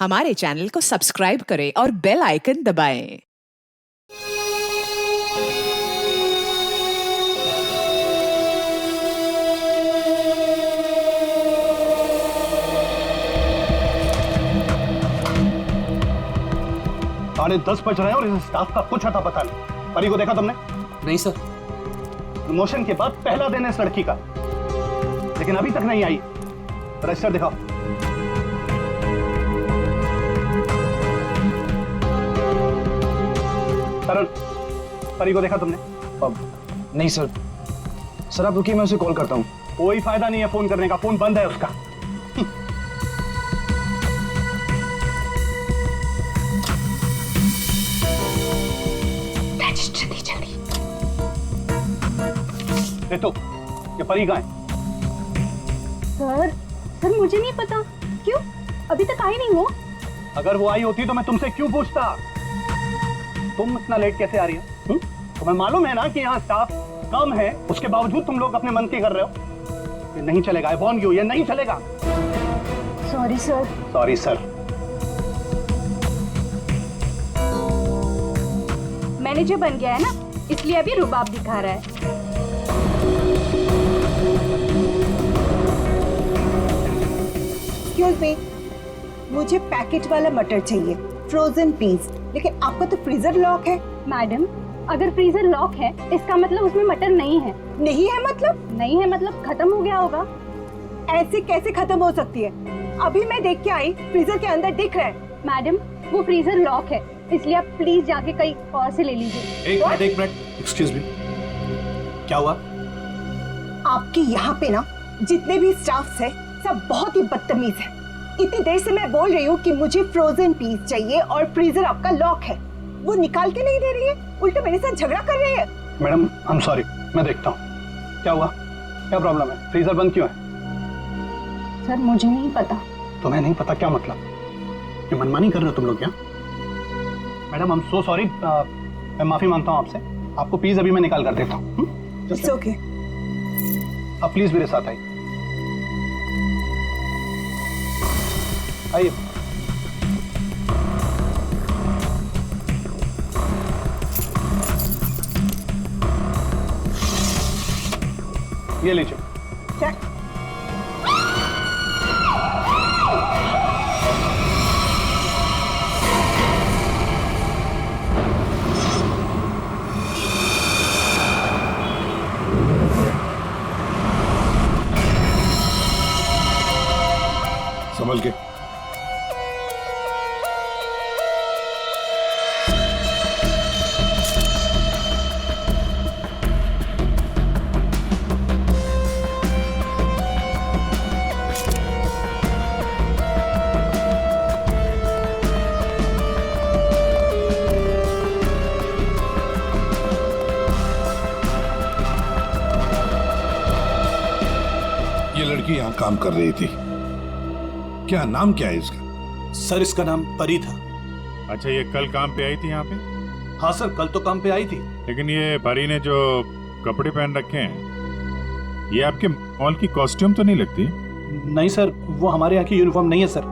हमारे चैनल को सब्सक्राइब करें और बेल आइकन दबाएं। साढ़े 10 बज रहे हैं और इस स्टाफ का कुछ अता पता नहीं। परी को देखा तुमने? नहीं सर। प्रमोशन के बाद पहला दिन है इस लड़की का, लेकिन अभी तक नहीं आई। रजिस्टर दिखाओ। करण, परी को देखा तुमने? अब नहीं सर। सर आप रुकिए, मैं उसे कॉल करता हूँ। कोई फायदा नहीं है फोन करने का, फोन बंद है उसका। रजिस्टर दे जल्दी। तो ये परी कहाँ है? सर मुझे नहीं पता। क्यों? अभी तक आई नहीं हो? अगर वो आई होती तो मैं तुमसे क्यों पूछता? तुम इतना लेट कैसे आ रही हो? तुम्हें मालूम है ना कि यहाँ स्टाफ कम है, उसके बावजूद तुम लोग अपने मन की कर रहे हो। ये नहीं चलेगा, I warn you, ये नहीं चलेगा। Sorry sir. Sorry sir. Manager बन गया है ना, इसलिए अभी रुबाब दिखा रहा है। एक्सक्यूज मी, मुझे पैकेट वाला मटर चाहिए, फ्रोजन पीस। लेकिन आपका तो फ्रीजर लॉक है। मैडम, अगर फ्रीजर लॉक है इसका मतलब उसमें मटर नहीं है। नहीं है मतलब? नहीं है मतलब खत्म हो गया होगा। ऐसे कैसे खत्म हो सकती है? अभी मैं देख के आई, फ्रीजर के अंदर दिख रहा है। मैडम, वो फ्रीजर लॉक है, इसलिए आप प्लीज जाके कहीं और से ले लीजिए। एक मिनट, एक्सक्यूज मी, क्या हुआ? आपके यहाँ पे ना जितने भी स्टाफ्स है सब बहुत ही बदतमीज है। इतनी देर से मैं बोल रही हूँ कि मुझे फ्रोजन पीस चाहिए और फ्रीजर आपका लॉक है, वो निकाल के नहीं दे रही है, उल्टे मेरे साथ झगड़ा कर रही है। मैडम, आई एम सॉरी, मैं देखता हूँ क्या हुआ, क्या प्रॉब्लम है, फ्रीजर बंद क्यों है? सर मुझे नहीं पता। तुम्हें नहीं पता क्या मतलब? ये मनमानी कर रहे हो तुम लोग क्या? Madam, I am so sorry, मैं माफी मांगता हूँ आपसे। आपको प्लीज अभी मैं निकाल कर देता हूँ। It's okay. अब प्लीज मेरे साथ आइए। आइए। ये लीजिए। क्या? समझ गए? ये लड़की यहाँ काम कर रही थी, क्या नाम क्या है इसका? सर इसका नाम परी था। अच्छा, ये कल काम पे आई थी यहाँ पे? हाँ सर, कल तो काम पे आई थी। लेकिन ये परी ने जो कपड़े पहन रखे हैं, ये आपके मॉल की कॉस्ट्यूम तो नहीं लगती? नहीं सर, वो हमारे यहाँ की यूनिफॉर्म नहीं है सर।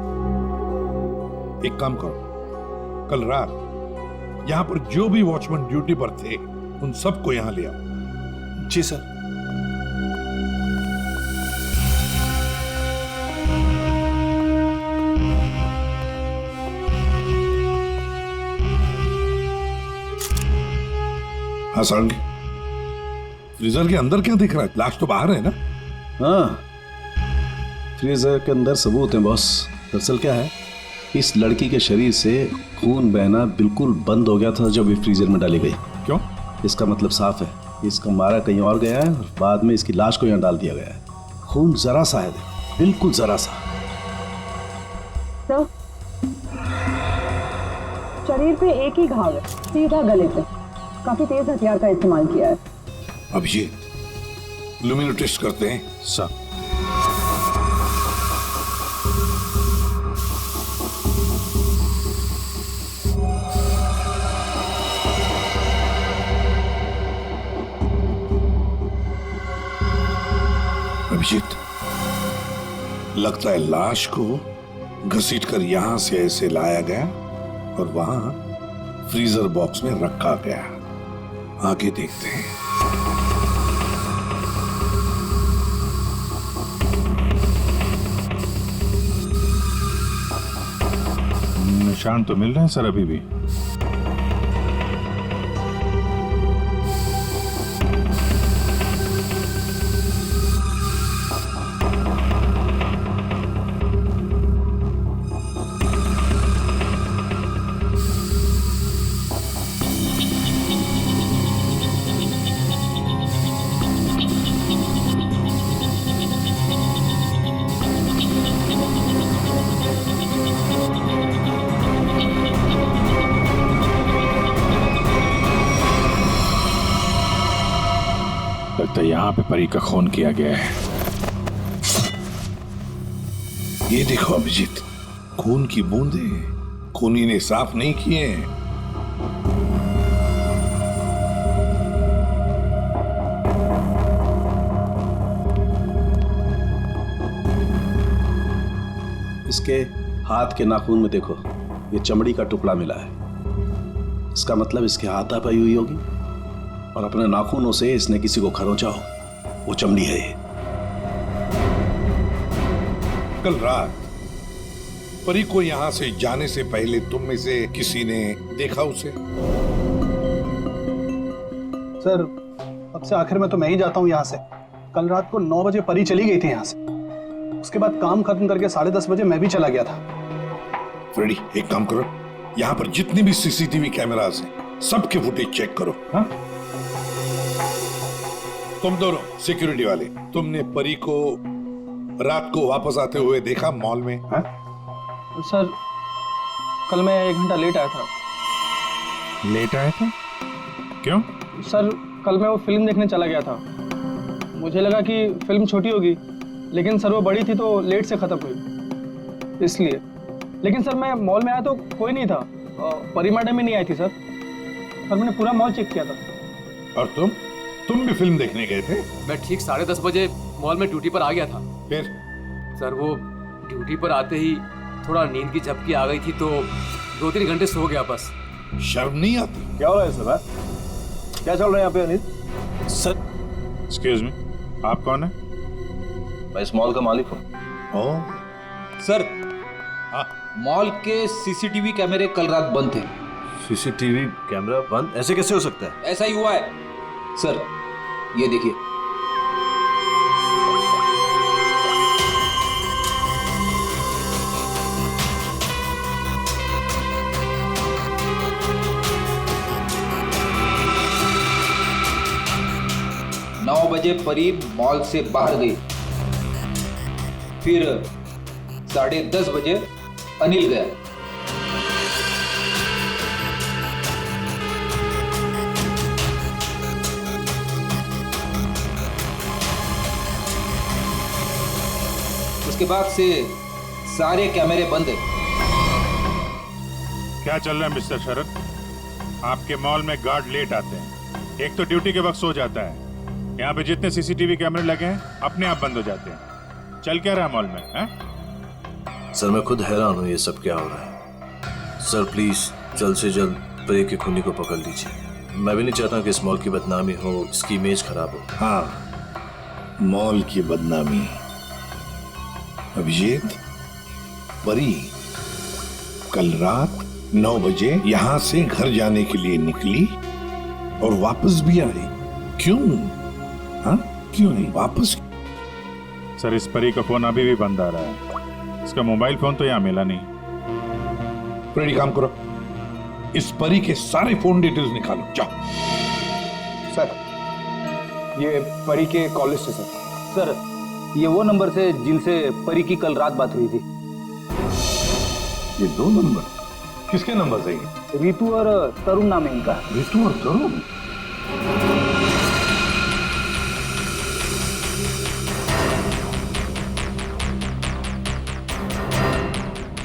एक काम करो, कल रात यहाँ पर जो भी वॉचमैन ड्यूटी पर थे उन सबको यहाँ ले आओ। जी सर। हाँ सारंगी, फ्रीजर के अंदर क्या दिख रहा है? लाश तो बाहर है ना? हाँ, फ्रीजर के अंदर सबूत है बॉस। दरअसल क्या है, इस लड़की के शरीर से खून बहना बिल्कुल बंद हो गया था जब ये फ्रीजर में डाली गई। क्यों? इसका मतलब साफ है, इसका मारा कहीं और गया है और बाद में इसकी लाश को यहाँ डाल दिया गया है। खून जरा सा है, बिल्कुल जरा सा। तो शरीर पे एक ही घाव है, सीधा गले पे। काफी तेज हथियार का इस्तेमाल किया है। अब ये लुमिनो टेस्ट करते हैं सर। अभिजीत, लगता है लाश को घसीटकर यहां से ऐसे लाया गया और वहां फ्रीजर बॉक्स में रखा गया। आगे देखते हैं। निशान तो मिल रहे हैं सर अभी भी। लगता है यहाँ पे परी का खून किया गया है। ये देखो अभिजीत, खून की बूंदें खूनी ने साफ नहीं किए हैं। इसके हाथ के नाखून में देखो, ये चमड़ी का टुकड़ा मिला है। इसका मतलब इसके हाथापाई हुई होगी और अपने नाखूनों से इसने किसी को खरोंचा हो। वो चमड़ी है ये। कल रात परी को यहां से जाने से पहले तुम में से किसी ने देखा उसे? सर, अब से आखिर में तो मैं ही जाता हूँ यहाँ से। कल रात को 9 बजे परी चली गई थी यहाँ से। उसके बाद काम खत्म करके 10:30 बजे मैं भी चला गया था। फ्रेडी, एक काम करो, यहाँ पर जितनी भी सीसीटीवी कैमरास हैं, सबके फुटेज चेक करो। हाँ? तुम दोनों सिक्योरिटी वाले, तुमने परी को रात को वापस आते हुए देखा मॉल में? हाँ? सर, कल मैं 1 घंटा लेट आया था। लेट आया था? क्यों? सर, कल मैं वो फिल्म देखने चला गया था। मुझे लगा कि फिल्म छोटी होगी, लेकिन सर वो बड़ी थी तो लेट से खत्म हुई, इसलिए। लेकिन सर मैं मॉल में आया तो कोई नहीं था। परी मैडम भी नहीं आई थी सर। और मैंने पूरा मॉल चेक किया था। और तुम भी फिल्म देखने गए थे? मैं ठीक 10:30 बजे मॉल में ड्यूटी पर आ गया था। फिर? सर वो ड्यूटी पर आते ही थोड़ा नींद की झपकी आ गई थी तो 2-3 घंटे सो गया बस। शर्म नहीं आती? क्या हो रहा है सर? क्या चल रहा है यहाँ पे अनिल? सर, एक्सक्यूज मी, आप कौन है? मैं इस मॉल का मालिक हूँ। सर, हाँ? मॉल के सीसीटीवी कैमरे कल रात बंद थे। सीसीटीवी कैमरा बंद? ऐसे कैसे हो सकता है? ऐसा ही हुआ है सर, ये देखिए। नौ बजे परी मॉल से बाहर गई, फिर 10:30 बजे अनिल गया। उसके बाद से सारे कैमरे बंद है। क्या चल रहा है मिस्टर शरद? आपके मॉल में गार्ड लेट आते हैं, एक तो ड्यूटी के वक्त सो जाता है। यहाँ पे जितने सीसीटीवी कैमरे लगे हैं अपने आप बंद हो जाते हैं। चल क्या रहा है मॉल में? है? सर, मैं खुद हैरान हूँ, ये सब क्या हो रहा है। सर प्लीज जल्द से जल्द परी के खूनी को पकड़ लीजिए। मैं भी नहीं चाहता कि इस मॉल की बदनामी हो, इसकी इमेज खराब हो। हाँ, मॉल की बदनामी। अभिजीत, परी कल रात 9 बजे यहाँ से घर जाने के लिए निकली और वापस भी आई। क्यों? हाँ, क्यों नहीं वापस? सर, इस परी का फोन अभी भी बंद आ रहा है। इसका मोबाइल फोन तो यहाँ मिला नहीं। फ्रेडी, काम करो, इस परी के सारे फोन डिटेल्स निकालो, जाओ। सर, ये परी के कॉल लिस्ट है सर। सर, ये वो नंबर से जिनसे परी की कल रात बात हुई थी। ये 2 नंबर किसके नंबर है? ये रितु और तरुण नाम है इनका। रितु और तरुण?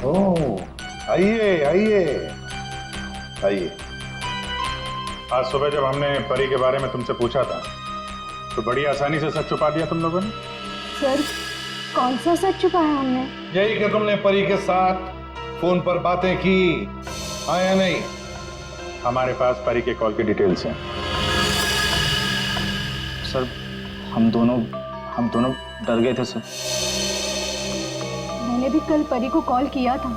ओह, आइए आइए आइए। आज सुबह जब हमने परी के बारे में तुमसे पूछा था तो बड़ी आसानी से सच छुपा दिया तुम लोगों ने। सर, कौन सा सच छुपाया हमने? यही कि तुमने परी के साथ फोन पर बातें की, हाँ या नहीं? हमारे पास परी के कॉल की डिटेल्स हैं। सर हम दोनों डर गए थे सर। मैंने भी कल परी को कॉल किया था।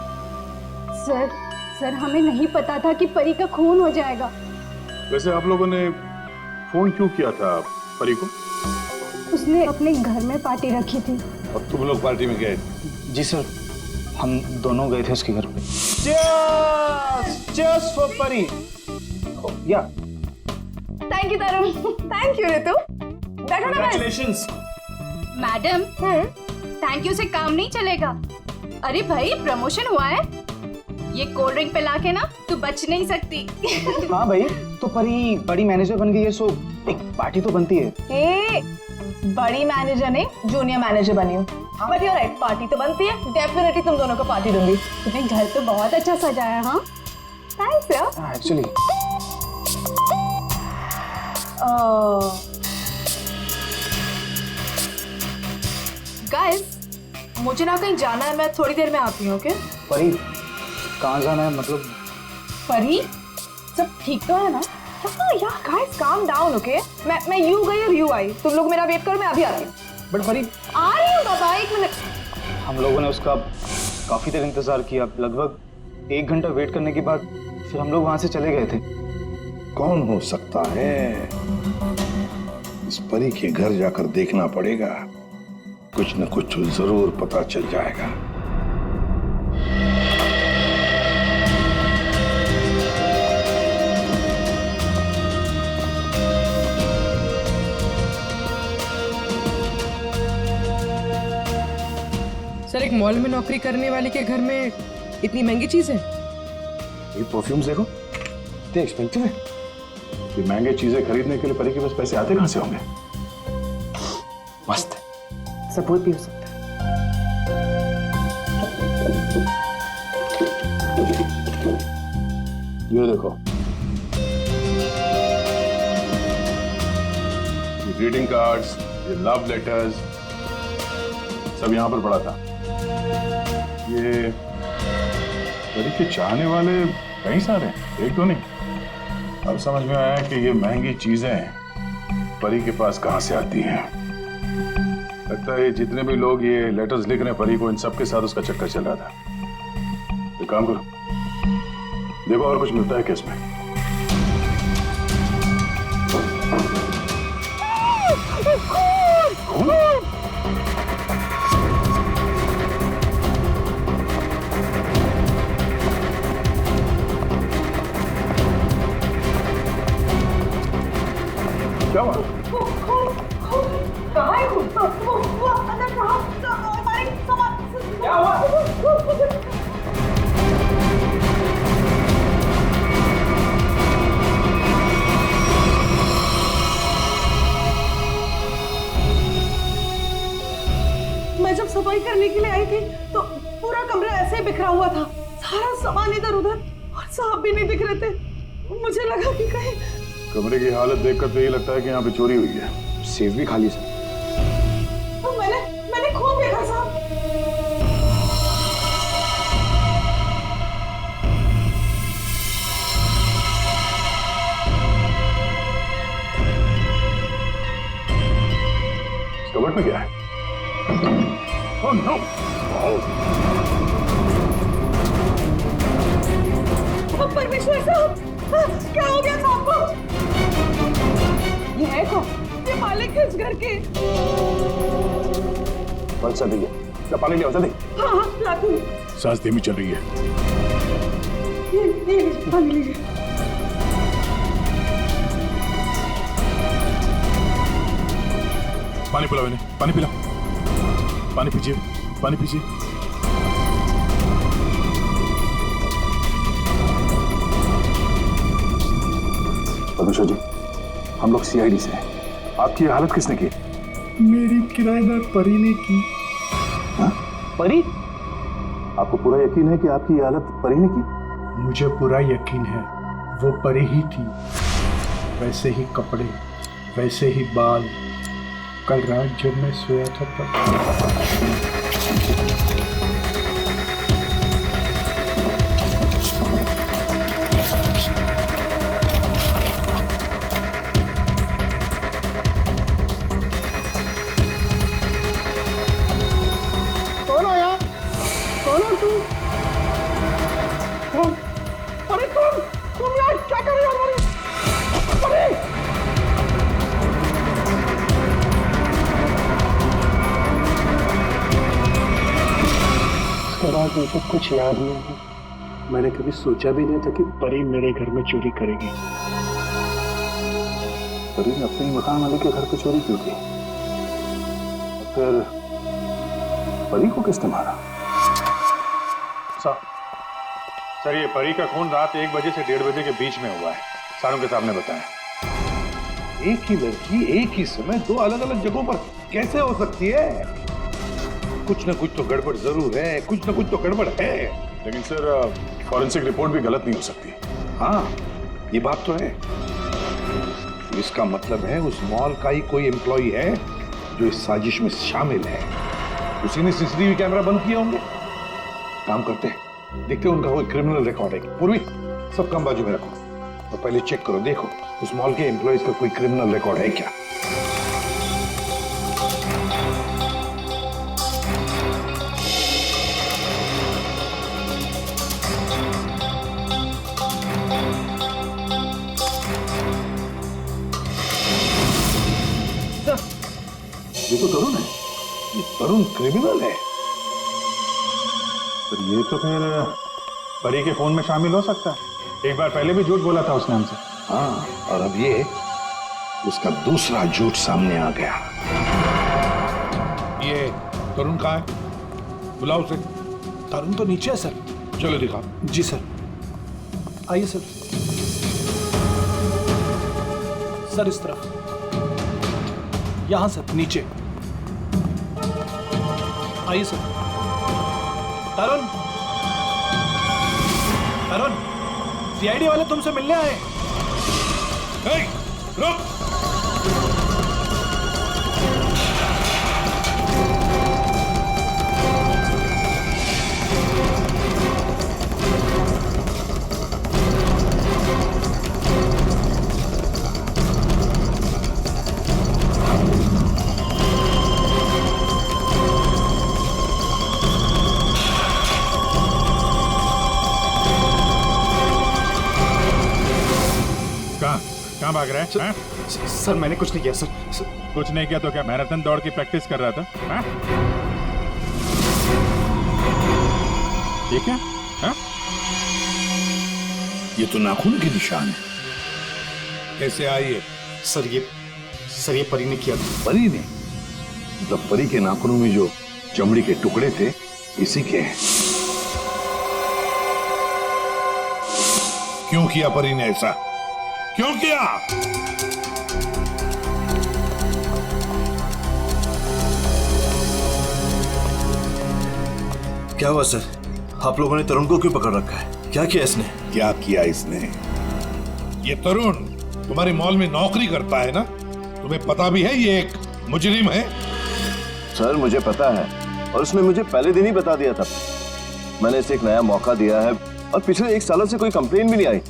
सर हमें नहीं पता था कि परी का खून हो जाएगा। वैसे आप लोगों ने फोन क्यों किया था परी को? उसने अपने घर में पार्टी रखी थी। और तुम लोग पार्टी में गए? जी सर, हम दोनों गए थे उसके घर पे। Cheers for परी। या thank you Tarun, thank you Ritu. बैठो ना कांग्रेचुलेशंस। मैडम, थैंक यू से काम नहीं चलेगा। अरे भाई, प्रमोशन हुआ है, ये कोल्ड ड्रिंक पिला के ना तू बच नहीं सकती। हाँ भाई, तो परी बड़ी मैनेजर बन गई है, सो एक पार्टी तो बनती है। ए, बड़ी मैनेजर नहीं, जूनियर मैनेजर बनी हूँ। बट यू राइट, पार्टी तो बनती है। डेफिनेटली तुम दोनों को पार्टी दूंगी। तुम्हें घर तो बहुत अच्छा सजाया। हाँ, थैंक्स यार। एक्चुअली गाइस, मुझे ना कहीं जाना है, मैं थोड़ी देर में आती हूँ। ओके? परी कहाँ जाना है? मतलब परी, सब ठीक तो है ना? हाँ यार गाइस, काम डाउन। ओके, मैं यू गई और यू आई। तुम लोग मेरा वेट करो, मैं अभी आती हूँ। बट परी, आ रही हूँ बाबा, एक मिनट। हम लोगों ने उसका काफी देर इंतजार किया, लगभग 1 घंटा वेट करने के बाद फिर हम लोग वहां से चले गए थे। कौन हो सकता है? इस परी के घर जाकर देखना पड़ेगा, कुछ न कुछ जरूर पता चल जाएगा। सर, एक मॉल में नौकरी करने वाले के घर में इतनी महंगी चीज है? ये परफ्यूम्स देखो, इतने एक्सपेंसिव है। ये महंगे चीजें खरीदने के लिए परी के पास पैसे आते कहां से होंगे? मस्त है, सब कोई पी सकता है। ये देखो, ये ग्रीटिंग कार्ड्स, ये लव लेटर्स, सब यहां पर पड़ा था। ये परी के चाहने वाले कई सारे हैं, एक तो नहीं। अब समझ में आया कि ये महंगी चीजें परी के पास कहां से आती हैं। लगता है जितने भी लोग ये लेटर्स लिख रहे हैं परी को, इन सब के साथ उसका चक्कर चल रहा था। एक काम करो, देखो और कुछ मिलता है क्या इसमें। क्या हुआ? कहाँ है वो अंदर क्या हुआ? मैं जब सफाई करने के लिए आई थी तो पूरा कमरा ऐसे ही बिखरा हुआ था, सारा सामान इधर उधर, और साहब भी नहीं दिख रहे थे। मुझे लगा कि कहीं कमरे की हालत देखकर तो ये लगता है कि यहाँ पे चोरी हुई है। सेफ भी खाली सर। तो मैंने खूब देखा साहब। इस कबर्ड में क्या है? Oh no! परमेश्वर साहब, क्या हो गया साहब को? ये है कौन? ये मालिक है इस घर के। बस दी है, पानी ले आओ जल्दी। हाँ हाँ, लाती हूँ। सांस धीमी चल रही है। ये लीजिए, पानी लीजिए। पानी पिलाओ इन्हें, पानी पिलाओ, पानी पीजिए, पानी पीजिए। परमेश्वर जी, हम लोग सीआईडी से हैं। आपकी ये हालत किसने की? मेरी किराएदार परी ने की। हाँ? परी? आपको पूरा यकीन है कि आपकी ये हालत परी ने की? मुझे पूरा यकीन है, वो परी ही थी। वैसे ही कपड़े, वैसे ही बाल, कल रात जब मैं सोया था तब कौन आया? कौन हो तू? अरे तुम यार क्या कर रहे हो? अरे उसके बाद मुझे कुछ याद नहीं है। मैंने कभी सोचा भी नहीं था कि परी मेरे घर में चोरी करेगी। परी ने अपने ही मकान वाले के घर पे चोरी क्यों की? फिर परी को किसने मारा? सर ये परी का खून रात 1 बजे से 1:30 बजे के बीच में हुआ है, सारों के सामने बताया। एक ही लड़की एक ही समय 2 अलग अलग जगहों पर कैसे हो सकती है? कुछ ना कुछ तो गड़बड़ जरूर है, कुछ ना कुछ तो गड़बड़ है। लेकिन सर फॉरेंसिक रिपोर्ट भी गलत नहीं हो सकती। हाँ, ये बात तो है। इसका मतलब है उस मॉल का ही कोई एम्प्लॉय है जो इस साजिश में शामिल है। उसी ने सीसीटीवी कैमरा बंद किए होंगे। काम करते हैं, देखते हैं उनका कोई क्रिमिनल रिकॉर्ड है। पूर्वी, सब काम बाजू में रखो और तो पहले चेक करो, देखो उस मॉल के एम्प्लॉयज का कोई क्रिमिनल रिकॉर्ड है क्या। ये तो तरुण है। ये तरुण क्रिमिनल है। तो ये तो फिर परी के खून में शामिल हो सकता है। एक बार पहले भी झूठ बोला था उसने हमसे। हाँ, और अब ये उसका दूसरा झूठ सामने आ गया। ये तरुण कहाँ है? बुलाओ उसे। तरुण तो नीचे है सर। चलो दिखाओ। जी सर, आइए सर। सर इस तरफ, यहां सर, नीचे आइए सर। तरुण, तरुण, सीआईडी वाले तुमसे मिलने आए। रुक। कहाँ भाग रहा है? सर मैंने कुछ नहीं किया सर। कुछ नहीं किया तो क्या मैराथन दौड़ की प्रैक्टिस कर रहा था? हाँ? ये क्या? हाँ? ये तो नाखून के निशान है। कैसे आइए? सर ये परी ने किया था। परी ने? मतलब परी के नाखूनों में जो चमड़ी के टुकड़े थे इसी के हैं। क्यों किया परी ने ऐसा? क्यों किया? क्या हुआ सर? आप लोगों ने तरुण को क्यों पकड़ रखा है? क्या किया इसने? क्या किया इसने? ये तरुण तुम्हारे मॉल में नौकरी करता है ना? तुम्हें पता भी है ये एक मुजरिम है? सर मुझे पता है, और उसने मुझे पहले दिन ही बता दिया था। मैंने इसे एक नया मौका दिया है और पिछले 1 साल से कोई कंप्लेन भी नहीं आई,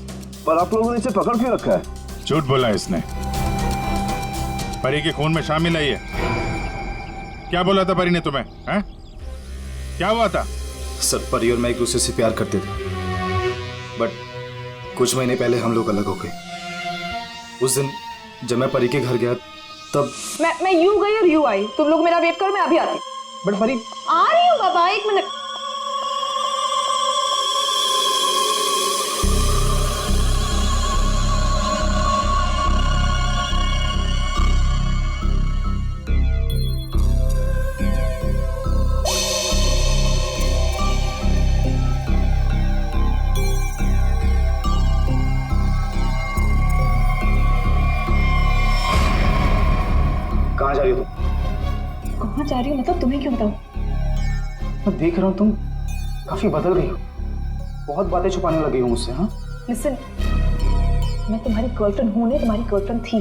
पर आप लोगों ने इसे पकड़ क्यों रखा है? झूठ बोला इसने। परी के खून में शामिल है ये। क्या बोला था परी ने तुम्हें? हैं? क्या हुआ था? सर परी और मैं एक दूसरे से प्यार करते थे, बट कुछ महीने पहले हम लोग अलग हो गए। उस दिन जब मैं परी के घर गया तब मैं यूं गई और यूं आई। तुम लोग मेरा वेट करो, मैं अभी आती। बट परी आ रही हूँ बाबा, 1 मिनट। कहाँ जा रही हो तुम? कहाँ जा रही हूँ मतलब तुम्हें क्यों बताऊँ? मैं देख रहा हूँ तुम काफी बदल गई हो, बहुत बातें छुपाने लगी हो मुझसे। हाँ लिसन, मैं तुम्हारी गर्लफ्रेंड हूँ नहीं, तुम्हारी गर्लफ्रेंड थी।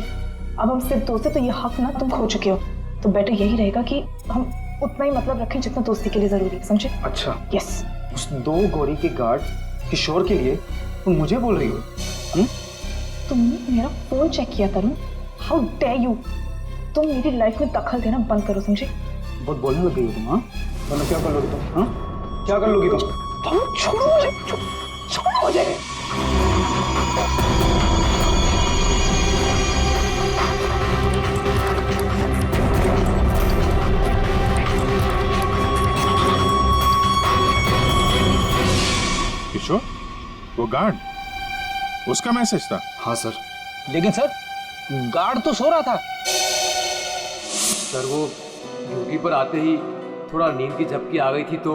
अब हम सिर्फ दोस्त हैं, तो ये हक ना तुम खो चुके हो। तो बेटर यही रहेगा कि हम उतना ही मतलब रखें जितना दोस्ती के लिए जरूरी है, समझे? अच्छा, यस। उस 2 गौरी के गार्ड किशोर के लिए तुम मुझे बोल रही हो? तुमने मेरा फोन चेक किया तरुण, हाउ डेयर यू। तुम मेरी लाइफ में दखल देना बंद करो, समझे? बहुत बोलने लग गई हो तुम। हाँ, मतलब क्या कर लोगी तुम? हाँ, क्या कर लोगी तुम? छोड़ो मुझे, छोड़ो मुझे। किशोर, वो गार्ड, उसका मैसेज था? हाँ सर। लेकिन सर, गार्ड तो सो रहा था। सर वो ड्यूटी पर आते ही थोड़ा नींद की झपकी आ गई थी तो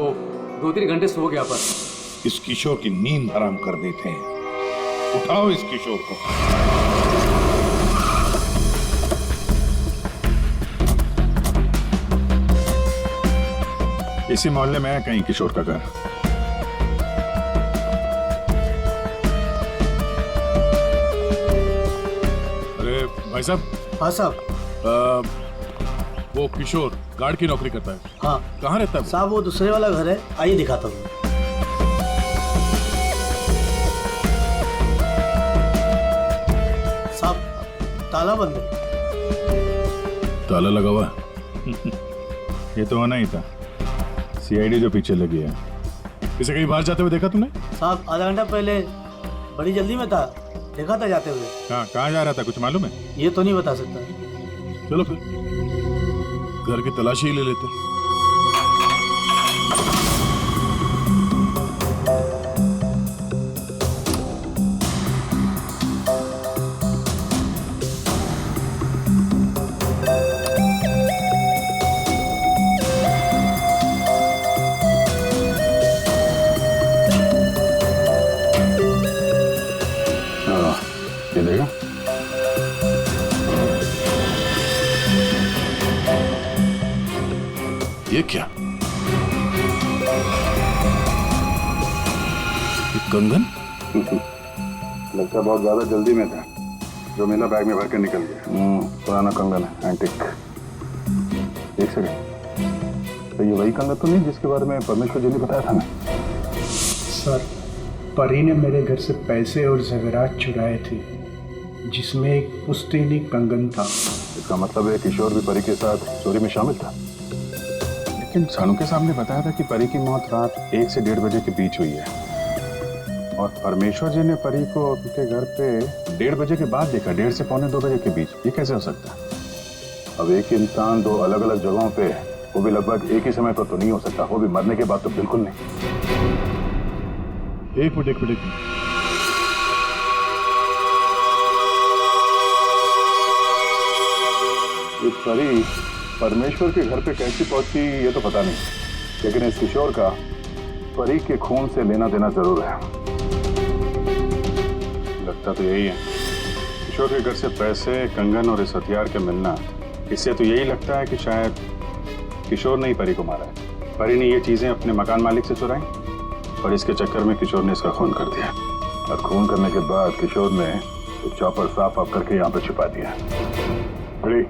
2-3 घंटे सो गया पर। इस किशोर की नींद हराम कर देते हैं। उठाओ इस किशोर को। इसी मोहल्ले में है कहीं किशोर का घर। अरे भाई साहब। हाँ साहब। वो किशोर गार्ड की नौकरी करता है। हाँ। कहाँ रहता है साहब? वो दूसरे वाला घर है, आइए दिखाता हूँ। साहब ताला बंद है। ताला लगा हुआ है? ये तो होना ही था, सीआईडी जो पीछे लगी है। इसे कहीं बाहर जाते हुए देखा तुमने? साहब आधा घंटा पहले बड़ी जल्दी में था, देखा था जाते हुए। कहाँ जा रहा था, कुछ मालूम है? ये तो नहीं बता सकता। चलो फिर घर की तलाशी ही ले लेते। ये देगा? ये क्या? कंगन? लगता है बहुत ज्यादा जल्दी में था, जो मेरा बैग में भर के निकल गया। पुराना कंगन है, एंटिक। एक सेकंड, तो ये वही कंगन तो नहीं जिसके बारे में परमेश्वर जी ने बताया था ना? सर, परी ने मेरे घर से पैसे और ज़ेवरात चुराए थे, जिसमें एक पुश्तैनी कंगन था। इसका मतलब है किशोर भी परी के साथ चोरी में शामिल था। लेकिन सानू के सामने बताया था कि परी की मौत रात 1 से 1:30 बजे के बीच हुई है, और परमेश्वर जी ने परी को उनके घर पे 1:30 बजे के बाद देखा, 1:30 से 1:45 बजे के बीच। ये कैसे हो सकता है? अब एक इंसान 2 अलग अलग जगहों पे, वो भी लगभग एक ही समय पर तो नहीं हो सकता, वो भी मरने के बाद तो बिल्कुल नहीं। एक मिनट। इस परी परमेश्वर के घर पे कैसी पहुंची ये तो पता नहीं, लेकिन इस किशोर का परी के खून से लेना देना जरूर है। लगता तो यही है। किशोर के घर से पैसे, कंगन और इस हथियार के मिलना, इससे तो यही लगता है कि शायद किशोर ने ही परी को मारा है। परी ने ये चीजें अपने मकान मालिक से चुराई और इसके चक्कर में किशोर ने इसका खून कर दिया, और खून करने के बाद किशोर ने चॉपर साफ ऑफ करके यहाँ पे छिपा दिया। बड़ी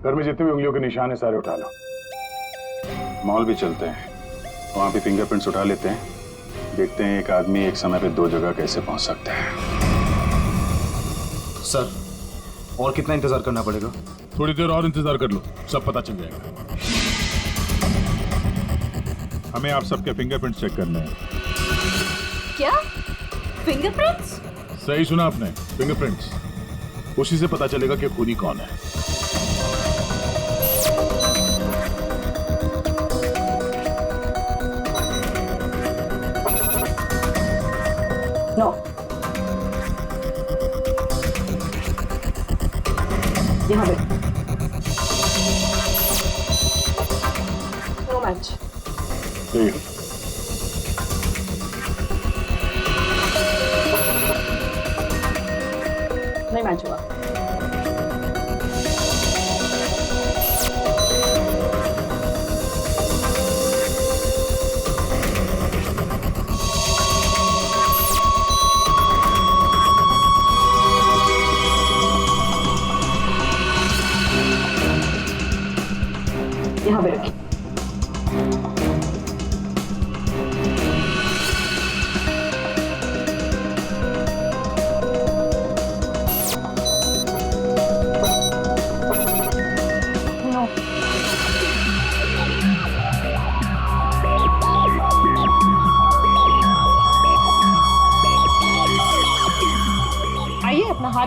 घर में जितने भी उंगलियों के निशान है सारे उठा लो। मॉल भी चलते हैं, वहां भी फिंगरप्रिंट्स उठा लेते हैं, देखते हैं एक आदमी एक समय पे 2 जगह कैसे पहुंच सकता है। सर, और कितना इंतजार करना पड़ेगा? थोड़ी देर और इंतजार कर लो, सब पता चल जाएगा। हमें आप सबके फिंगरप्रिंट्स चेक करने हैं। क्या फिंगरप्रिंट्स? सही सुना आपने, फिंगरप्रिंट्स। उसी से पता चलेगा कि खूनी कौन है। नो, यहाँ पे नो मैच। नहीं मैच हुआ।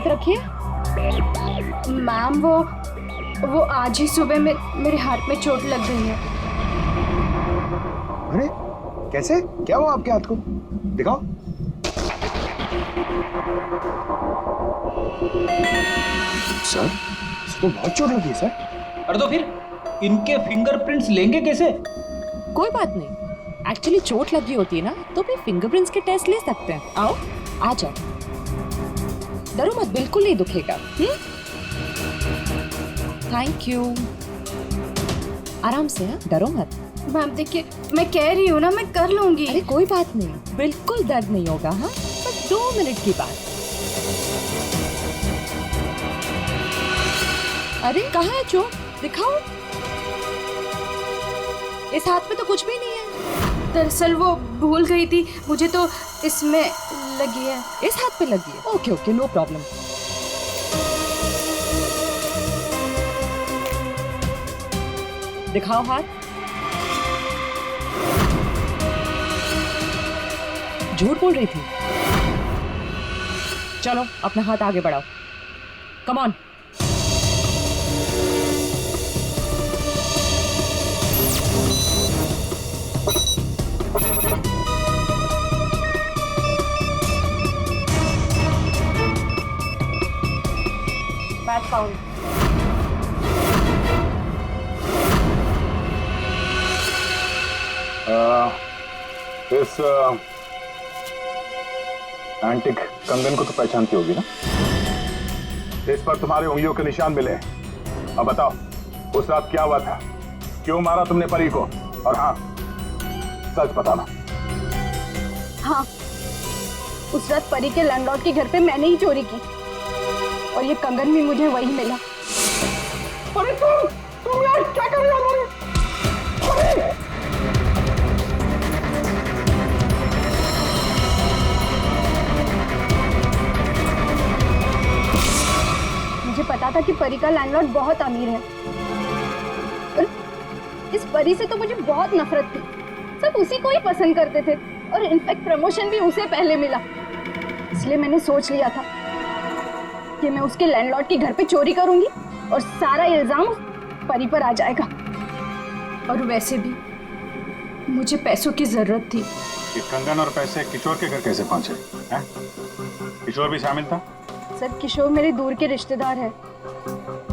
हाथ रखिए। मैम वो आज ही सुबह में मेरे हाथ में चोट लग गई है। अरे कैसे, क्या हुआ आपके हाथ को? दिखाओ। सर तो बहुत चोट लगी है सर। अरे तो फिर इनके फिंगरप्रिंट्स लेंगे कैसे? कोई बात नहीं, एक्चुअली चोट लगी होती है ना तो भी फिंगरप्रिंट्स के टेस्ट ले सकते हैं। आओ आ जाओ, डरो मत, बिल्कुल नहीं दुखेगा। थैंक यू, आराम से, हाँ डरो मत। मैम देखिए, मैं कह रही हूँ ना, मैं कर लूंगी। अरे कोई बात नहीं, बिल्कुल दर्द नहीं होगा। हाँ बस 2 मिनट की बात। अरे कहाँ है चोट, दिखाओ। इस हाथ में तो कुछ भी नहीं है। दरअसल वो भूल गई थी, मुझे तो इसमें लगी है। इस हाथ पे लगी है? Okay okay, no problem. दिखाओ हाथ। झूठ बोल रही थी। चलो अपना हाथ आगे बढ़ाओ, कम ऑन। Match found. इस एंटिक कंगन को तो पहचानती होगी ना? इस पर तुम्हारे उंगलियों के निशान मिले हैं। अब बताओ उस रात क्या हुआ था, क्यों मारा तुमने परी को? और हाँ, सच बताना। हाँ, उस रात परी के लैंडलॉर्ड के घर पे मैंने ही चोरी की और ये कंगन भी मुझे वही मिला। अरे तुम यार क्या कर रहे हो? मुझे पता था कि परी का लैंडलॉर्ड बहुत अमीर है, पर इस परी से तो मुझे बहुत नफरत थी। सब उसी को ही पसंद करते थे और इनफैक्ट प्रमोशन भी उसे पहले मिला। इसलिए मैंने सोच लिया था कि मैं उसके लैंडलॉर्ड के घर पे चोरी करूंगी और सारा इल्जाम उस परी पर आ जाएगा। और वैसे भी मुझे पैसों की जरूरत थी। ये कंगन और पैसे किशोर के घर कैसे पहुंचे हैं? किशोर भी शामिल था? सर किशोर मेरे दूर के रिश्तेदार है,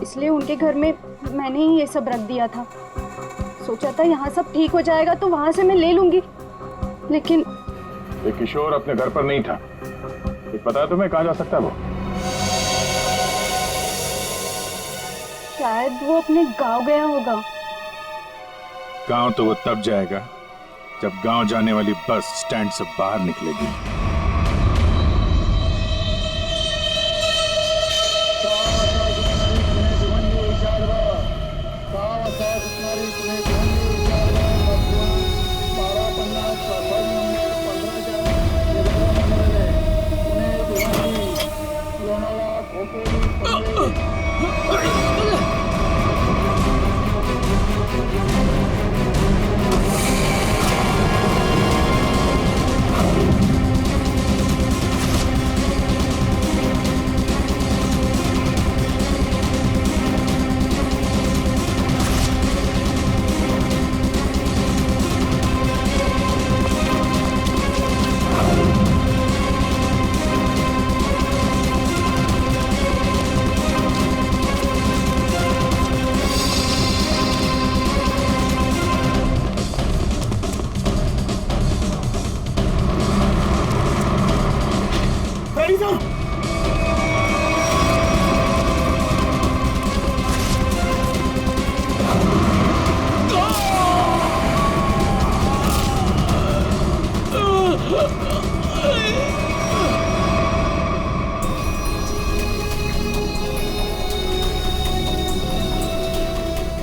इसलिए उनके घर में मैंने ही ये सब रख दिया था। सोचा था यहाँ सब ठीक हो जाएगा तो वहां से मैं ले लूंगी, लेकिन ये किशोर अपने घर पर नहीं था। ये पता है तुम्हें कहाँ जा सकता है वो? शायद वो अपने गांव गया होगा। गांव तो वो तब जाएगा जब गांव जाने वाली बस स्टैंड से बाहर निकलेगी।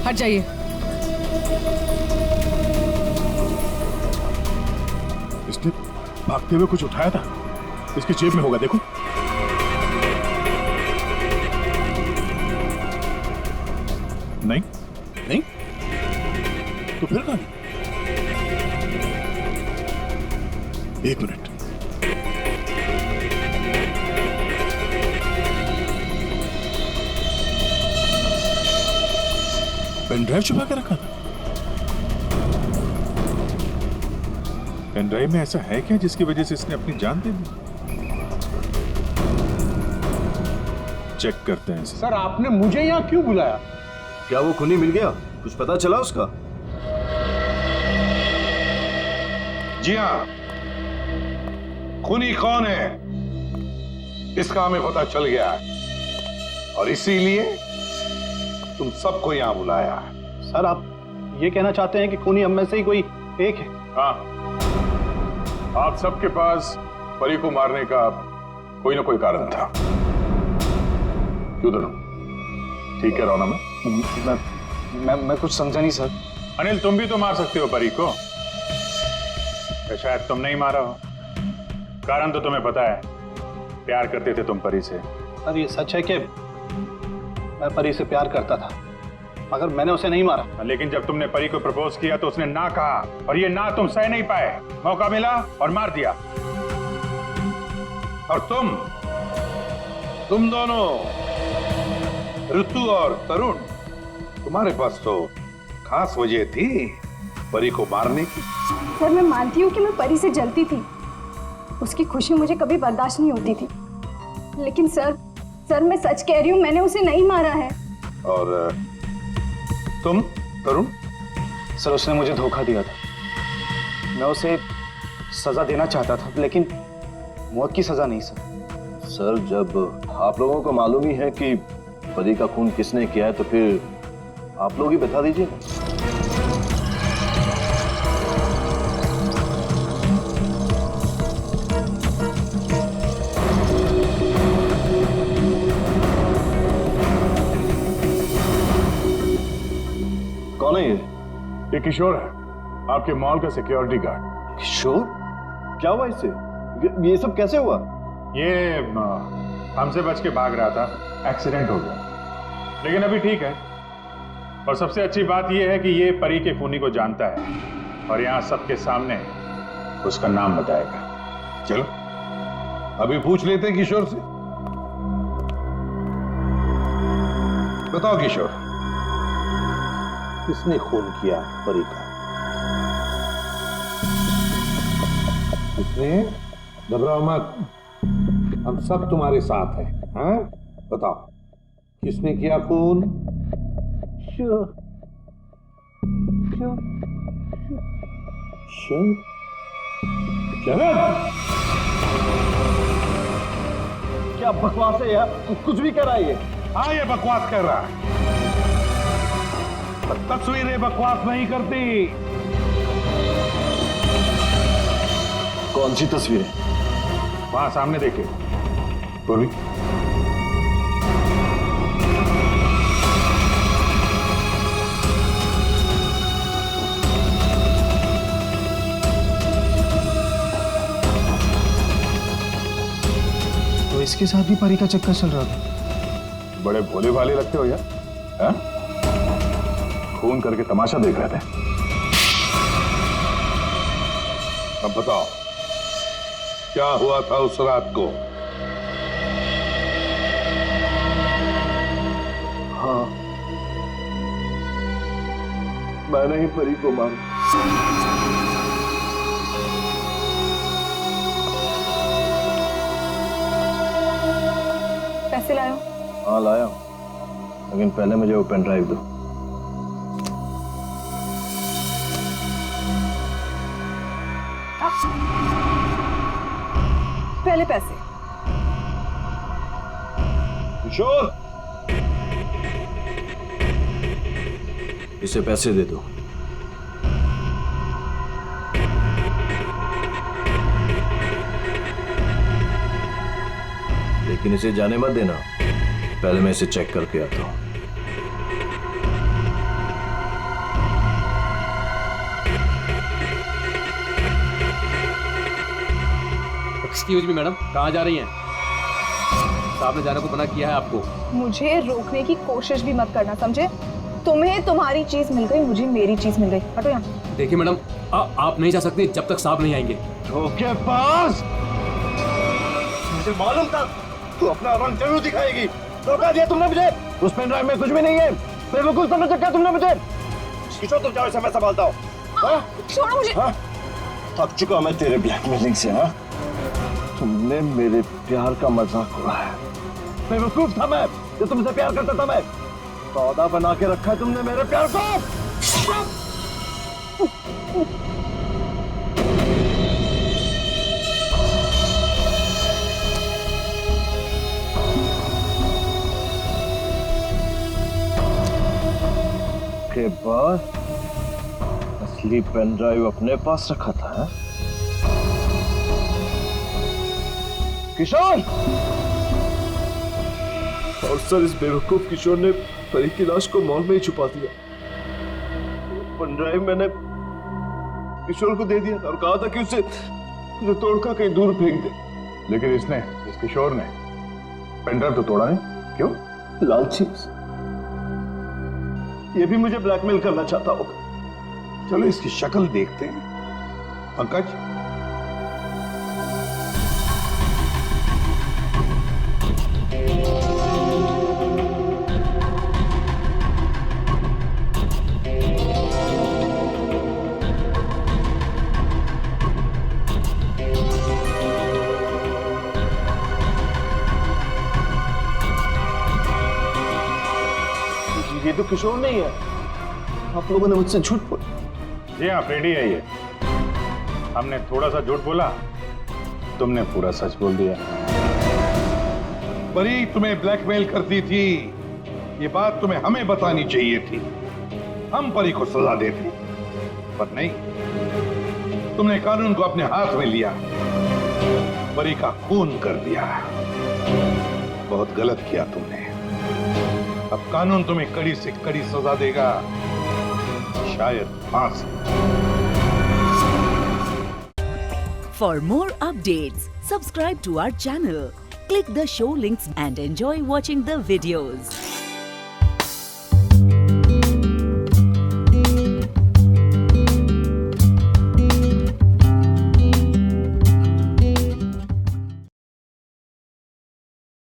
हट जाइए। इसने भागते हुए कुछ उठाया था, इसकी जेब में होगा, देखो। नहीं नहीं, तो फिर कहां? एक मिनट। पेन ड्राइव छुपा के रखा था? पेन ड्राइव में ऐसा है क्या जिसकी वजह से इसने अपनी जान दे दी? चेक करते हैं इसे। सर आपने मुझे यहाँ क्यों बुलाया? क्या वो खूनी मिल गया? कुछ पता चला उसका? जी हाँ, खूनी कौन है इसका हमें पता चल गया है और इसीलिए तुम सबको यहां बुलाया है। सर आप ये कहना चाहते हैं कि खूनी हम में से ही कोई एक है? हाँ, आप सबके पास परी को मारने का कोई ना कोई कारण था। क्यों दोनों? ठीक कह रहा हूं ना मैं कुछ समझा नहीं सर। अनिल, तुम भी तो मार सकते हो परी को। या शायद तुम नहीं मारा हो। कारण तो तुम्हें पता है, प्यार करते थे तुम परी से। सर ये सच है कि मैं परी से प्यार करता था, मगर मैंने उसे नहीं मारा। लेकिन जब तुमने परी को प्रपोज किया तो उसने ना कहा, और ये ना तुम सह नहीं पाए। मौका मिला और मार दिया। और तुम दोनों, ऋतु और तरुण, तुम्हारे पास तो खास वजह थी परी को मारने की। सर मैं मानती हूँ कि मैं परी से जलती थी, उसकी खुशी मुझे कभी बर्दाश्त नहीं होती थी, लेकिन सर मैं सच कह रही हूँ, मैंने उसे नहीं मारा है। और तुम तरुण? सर उसने मुझे धोखा दिया था। मैं उसे सजा देना चाहता था, लेकिन मौत की सजा नहीं सर। सर जब आप लोगों को मालूम ही है कि परी का खून किसने किया है तो फिर आप लोग ही बता दीजिए। कौन है ये किशोर है, आपके मॉल का सिक्योरिटी गार्ड। किशोर? क्या हुआ इससे? ये सब कैसे हुआ? ये हमसे बच के भाग रहा था, एक्सीडेंट हो गया, लेकिन अभी ठीक है। और सबसे अच्छी बात यह है कि ये परी के खूनी को जानता है और यहाँ सबके सामने उसका नाम बताएगा। चलो अभी पूछ लेते हैं किशोर से। बताओ किशोर, किसने खून किया परी का? किसने? घबराओ मत, हम सब तुम्हारे साथ हैं। हाँ बताओ, किसने किया खून? क्या बकवास है यार, कुछ भी कर रहा है ये। हाँ ये बकवास कर रहा है, तस्वीरें बकवास नहीं करती। कौन सी तस्वीरें? वहां सामने देखे। बोली तो इसके साथ भी परी का चक्कर चल रहा था। बड़े भोले भाले लगते हो यार। हाँ? खून करके तमाशा देख रहे थे। अब बताओ क्या हुआ था उस रात को? हाँ, मैंने ही परी को मारा। पैसे लायो? हाँ लाया, लेकिन पहले मुझे वो पेन ड्राइव दो। पहले पैसे। किशोर, इसे पैसे दे दो। लेकिन इसे जाने मत देना, पहले मैं इसे चेक करके आता हूं। एक्सक्यूज मी मैडम, कहाँ जा रही हैं? साहब ने जाने को मना किया है आपको। मुझे रोकने की कोशिश भी मत करना, समझे? तुम्हें तुम्हारी चीज मिल गई, मुझे मेरी चीज मिल गई। हटो यहाँ। देखिए मैडम, आप नहीं जा सकते जब तक साहब नहीं आएंगे। धोखेबाज! मुझे मालूम था तू अपना रंग जरूर दिखाएगी। धोखा दिया तुमने मुझे। उस पेन ड्राइव में कुछ भी नहीं है। बेवकूफ समझा क्या तुमने मुझे? किशोर तुम जाओ, इसे मैं संभालता हूँ। छोड़ो मुझे। थक चुका मैं तेरे ब्लैकमेलिंग से। हाँ, तुमने मेरे प्यार का मजाक उड़ाया। बेवकूफ था मैं, जो तुमसे प्यार करता था मैं। सौदा बना के रखा है तुमने मेरे प्यार को। के बाद असली पेन ड्राइव अपने पास रखा था। है? किशोर! और सर, इस बेवकूफ किशोर ने परी की लाश को मॉल में ही छुपा दिया। पेन ड्राइव मैंने किशोर को दे दिया और कहा था कि उसे तोड़कर कहीं दूर फेंक दे। लेकिन इसने, इस किशोर ने पेन ड्राइव तो तोड़ा नहीं, क्यों? लालची। ये भी मुझे ब्लैकमेल करना चाहता होगा। चलो इसकी शक्ल देखते हैं। पंकज, ये तो किशोर नहीं है। आप लोगों ने मुझसे झूठ बोला। जी हाँ, फ्रेडी है ये। हमने थोड़ा सा झूठ बोला, तुमने पूरा सच बोल दिया। परी तुम्हें ब्लैकमेल करती थी, ये बात तुम्हें हमें बतानी चाहिए थी। हम परी को सजा देते, पर नहीं, तुमने कानून को अपने हाथ में लिया, परी का खून कर दिया। बहुत गलत किया तुमने। अब कानून तुम्हें कड़ी से कड़ी सजा देगा, शायद फांसी। For more updates, subscribe to our channel, click the show links and enjoy watching the videos.